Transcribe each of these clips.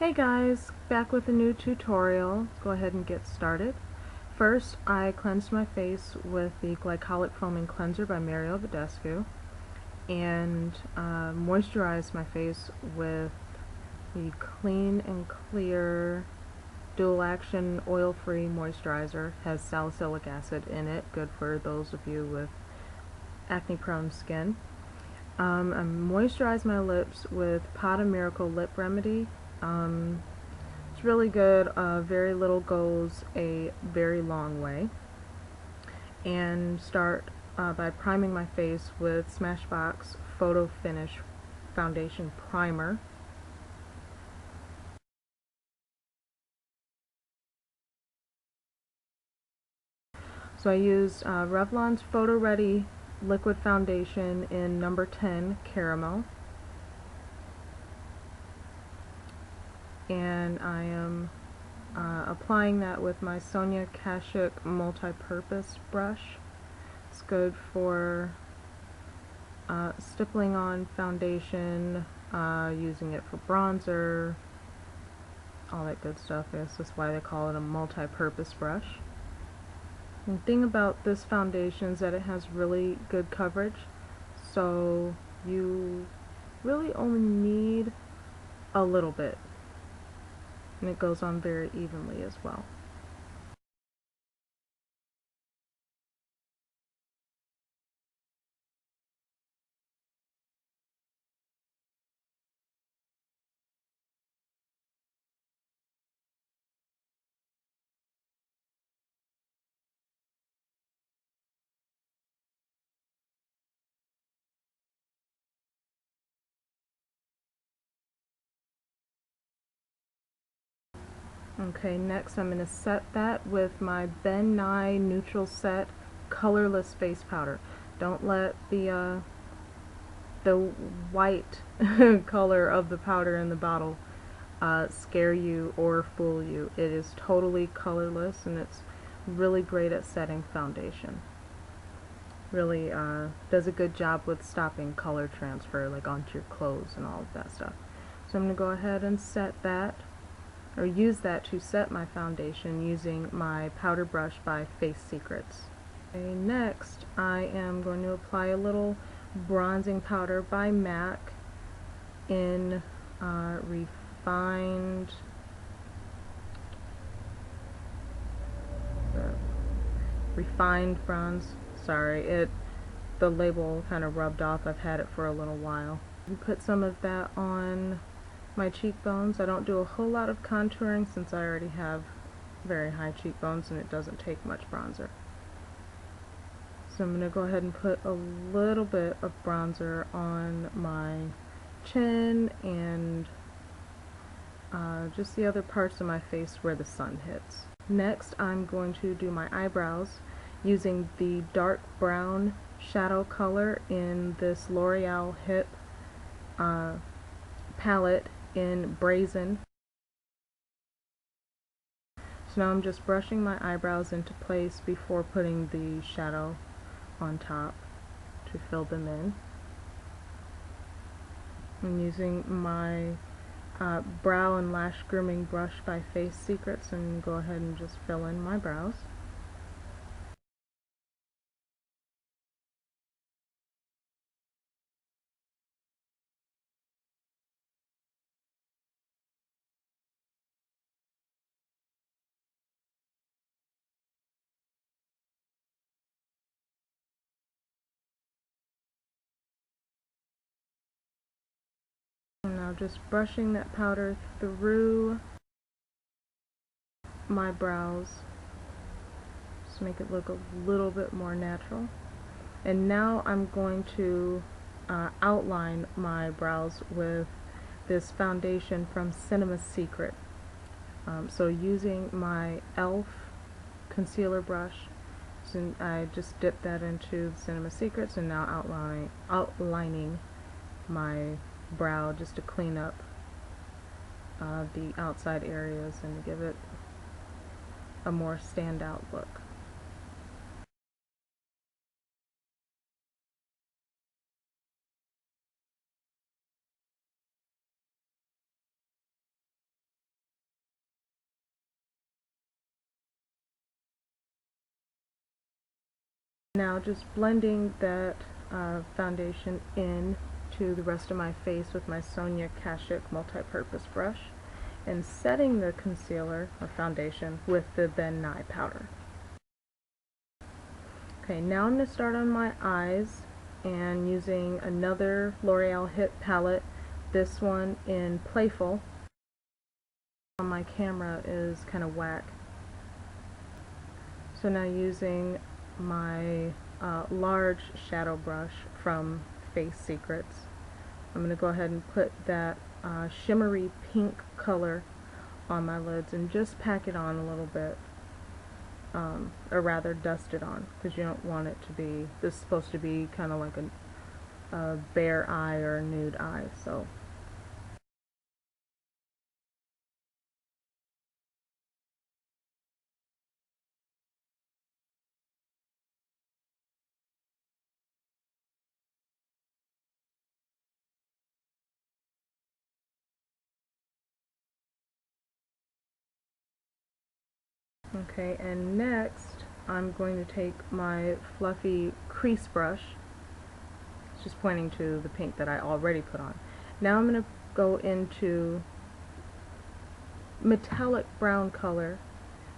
Hey guys, back with a new tutorial. Let's go ahead and get started. First, I cleansed my face with the Glycolic Foaming Cleanser by Mario Badescu and moisturized my face with the Clean and Clear Dual Action Oil-Free Moisturizer. Has salicylic acid in it, good for those of you with acne-prone skin. I moisturized my lips with Pot of Miracle Lip Remedy. It's really good. Very little goes a very long way. And start by priming my face with Smashbox Photo Finish Foundation Primer. So I used Revlon's Photo Ready Liquid Foundation in number 10 Caramel. And I am applying that with my Sonia Kashuk multi-purpose brush. It's good for stippling on foundation, using it for bronzer, all that good stuff. Yes, that's why they call it a multi-purpose brush. And the thing about this foundation is that it has really good coverage, so you really only need a little bit, and it goes on very evenly as well. Okay, next I'm going to set that with my Ben Nye Neutral Set Colorless Face Powder. Don't let the white color of the powder in the bottle scare you or fool you. It is totally colorless, and it's really great at setting foundation. Really does a good job with stopping color transfer, like onto your clothes and all of that stuff. So I'm going to go ahead and set that, or use that to set my foundation using my powder brush by Face Secrets. Okay, next I am going to apply a little bronzing powder by MAC in refined bronze. Sorry, the label kind of rubbed off. I've had it for a little while. And put some of that on my cheekbones. I don't do a whole lot of contouring since I already have very high cheekbones and it doesn't take much bronzer. So I'm going to go ahead and put a little bit of bronzer on my chin and just the other parts of my face where the sun hits. Next, I'm going to do my eyebrows using the dark brown shadow color in this L'Oreal Hip palette in Brazen. So now I'm just brushing my eyebrows into place before putting the shadow on top to fill them in. I'm using my brow and lash grooming brush by Face Secrets, and go ahead and just fill in my brows. And now just brushing that powder through my brows just to make it look a little bit more natural. And now I'm going to outline my brows with this foundation from Cinema Secret. So using my e.l.f. concealer brush, so I just dipped that into Cinema Secrets, and now outlining my brow just to clean up the outside areas and give it a more standout look. Now just blending that foundation in to the rest of my face with my Sonia Kashuk multi-purpose brush, and setting the concealer or foundation with the Ben Nye powder. Okay, now I'm going to start on my eyes and using another L'Oreal Hit palette, this one in Playful. On my camera is kind of whack. So now using my large shadow brush from Face Secrets, I'm going to go ahead and put that shimmery pink color on my lids and just pack it on a little bit, or rather dust it on, because you don't want it to be, this is supposed to be kind of like a bare eye or a nude eye, so. Okay, and next I'm going to take my fluffy crease brush, it's just pointing to the pink that I already put on. Now I'm going to go into metallic brown color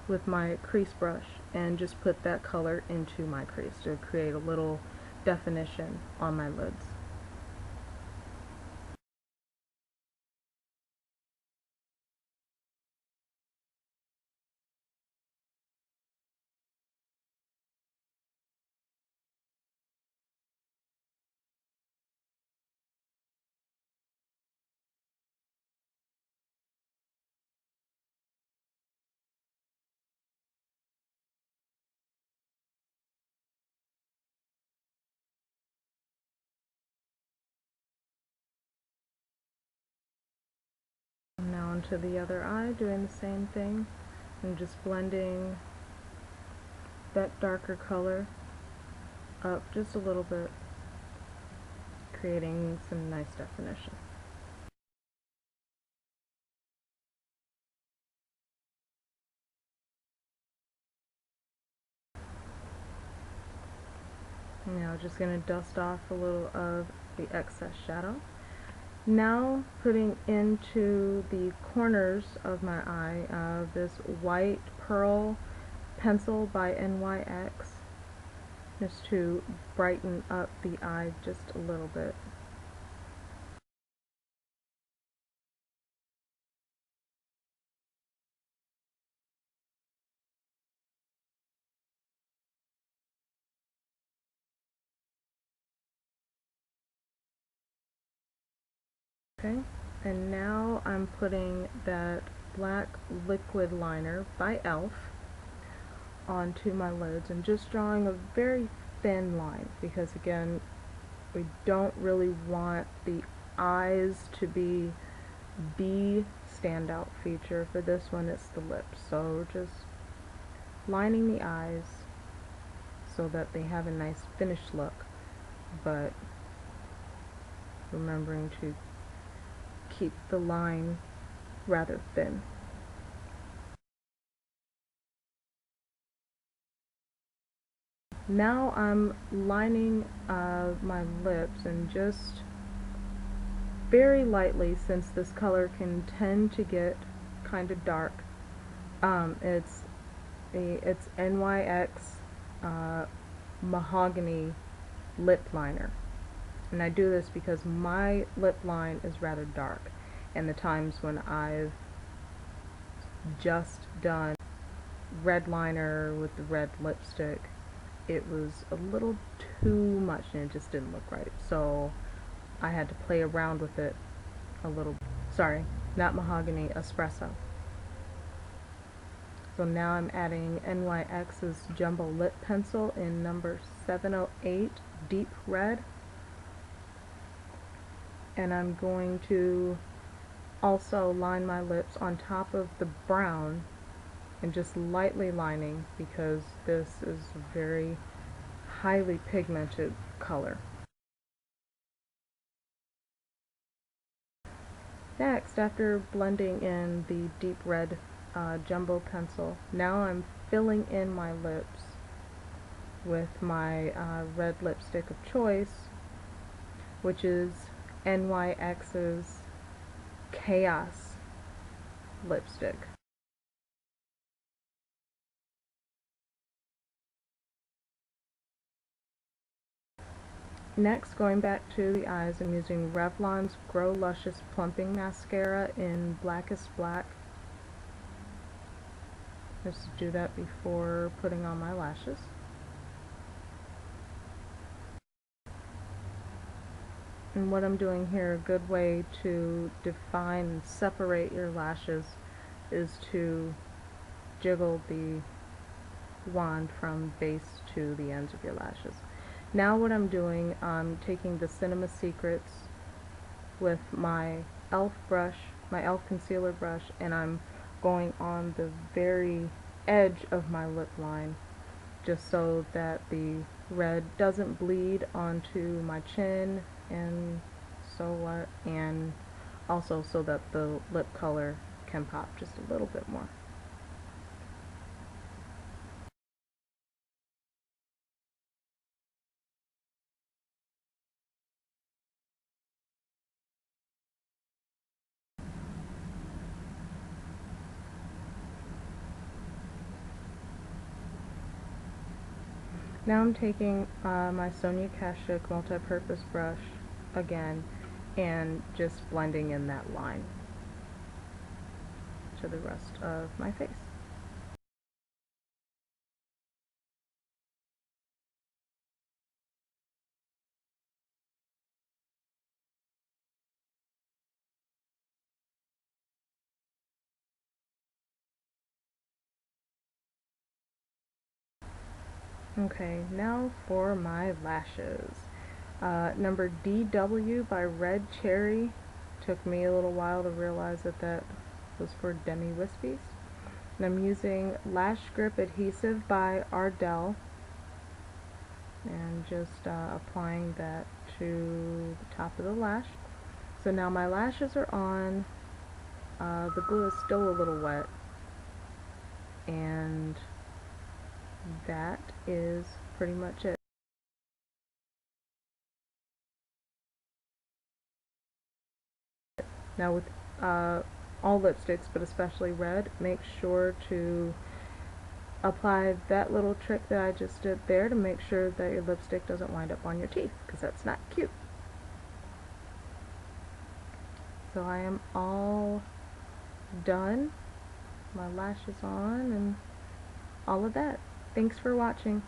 with my crease brush and just put that color into my crease to create a little definition on my lids. Now onto the other eye, doing the same thing and just blending that darker color up just a little bit, creating some nice definition. Now just going to dust off a little of the excess shadow. Now putting into the corners of my eye this white pearl pencil by NYX, just to brighten up the eye just a little bit. Okay, and now I'm putting that black liquid liner by e.l.f. onto my lids and just drawing a very thin line, because again, we don't really want the eyes to be the standout feature. For this one, it's the lips, so just lining the eyes so that they have a nice finished look, but remembering to keep the line rather thin. Now I'm lining my lips, and just very lightly, since this color can tend to get kind of dark. It's NYX Mahogany lip liner, and I do this because my lip line is rather dark, and the times when I've just done red liner with the red lipstick, it was a little too much and it just didn't look right, so I had to play around with it a little. Sorry, not Mahogany, Espresso. So now I'm adding NYX's Jumbo Lip Pencil in number 708 Deep Red, and I'm going to also line my lips on top of the brown, and just lightly lining, because this is a very highly pigmented color. Next, after blending in the deep red jumbo pencil, now I'm filling in my lips with my red lipstick of choice, which is NYX's Chaos lipstick. Next, going back to the eyes, I'm using Revlon's Grow Luscious Plumping Mascara in Blackest Black. Just do that before putting on my lashes. And what I'm doing here, a good way to define and separate your lashes is to jiggle the wand from base to the ends of your lashes. Now what I'm doing, I'm taking the Cinema Secrets with my e.l.f. brush, my e.l.f. concealer brush, and I'm going on the very edge of my lip line just so that the red doesn't bleed onto my chin and and also so that the lip color can pop just a little bit more. Now I'm taking my Sonia Kashuk multi-purpose brush again and just blending in that line to the rest of my face. Okay, now for my lashes. Number DW by Red Cherry. Took me a little while to realize that that was for Demi Wispies. And I'm using Lash Grip Adhesive by Ardell. And just applying that to the top of the lash. So now my lashes are on. The glue is still a little wet. And that is pretty much it. Now with all lipsticks, but especially red, make sure to apply that little trick that I just did there to make sure that your lipstick doesn't wind up on your teeth, because that's not cute. So I am all done. My lashes on and all of that. Thanks for watching.